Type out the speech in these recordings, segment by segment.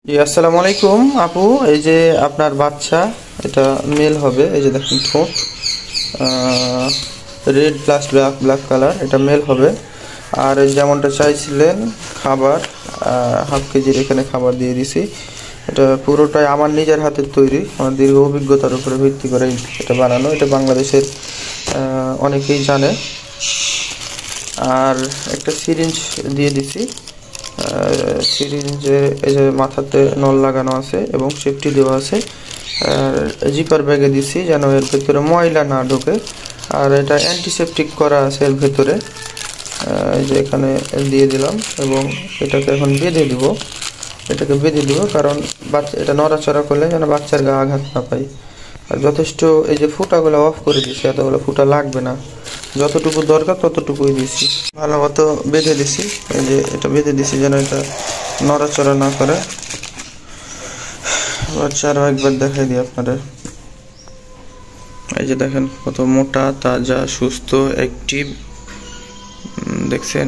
জি, আসসালামু আলাইকুম আপু। এই যে আপনার বাচ্চা, এটা মেল হবে। এই যে দেখেন ঠোঁট red plus black black colour, এটা মেল হবে। আর এই যেমনটা চাইছিলেন খাবার, 1/2 কেজির এখানে খাবার দিয়ে দিছি। এটা পুরোটাই আমার নিজের হাতের তৈরি, আমার দীর্ঘ অভিজ্ঞতার উপরে ভিত্তি করে এটা বানানো। এটা বাংলাদেশের অনেকেই জানে। আর একটা সিরিঞ্জ দিয়ে দিছি। সিরিঞ্জে এই যে মাথাতে নল লাগানো আছে এবং সেফটি দেওয়া আছে। আর জিপার ব্যাগে দিছি যেন এর ভেতরে ময়লা না ঢোকে। আর এটা অ্যান্টিসেপটিক করা আছে এর ভেতরে। এই যে এখানে দিয়ে দিলাম এবং এটাকে এখন বেঁধে দিব। কারণ বাচ্চা এটা নড়াচড়া করলে যেন বাচ্চার গা আঘাত না পায়। আর যথেষ্ট এই যে ফুটাগুলো অফ করে দিছি, এতগুলো ফুটা লাগবে না, যতটুকু দরকার ততটুকুই দিছি। ভালো মতো বেঁধে দিছি। এই যে এটা বেঁধে দিছি যেন এটা নড়াচড়া না করে। আচ্ছা, আরও একবার দেখাই দিই আপনাদের। এই যে দেখেন কত মোটা, তাজা, সুস্থ, অ্যাক্টিভ। দেখছেন?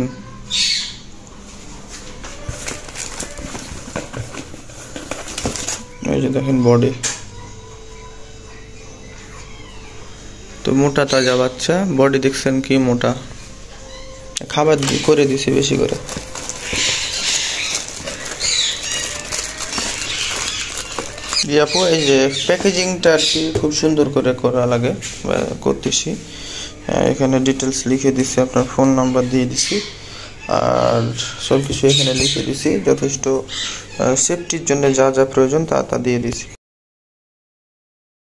এই যে দেখেন বডি তো মোটা তাজা বাচ্চা। বডি দেখছেন কি মোটা। খাবার করে দিছি বেশি করে। আপু, এই যে প্যাকেজিংটা আর কি খুব সুন্দর করে করা লাগে, করতেছি। এখানে ডিটেলস লিখে দিছি, আপনার ফোন নাম্বার দিয়ে দিছি, আর সব কিছু এখানে লিখে দিছি। যথেষ্ট সেফটির জন্য যা যা প্রয়োজন তা তা দিয়ে দিছি।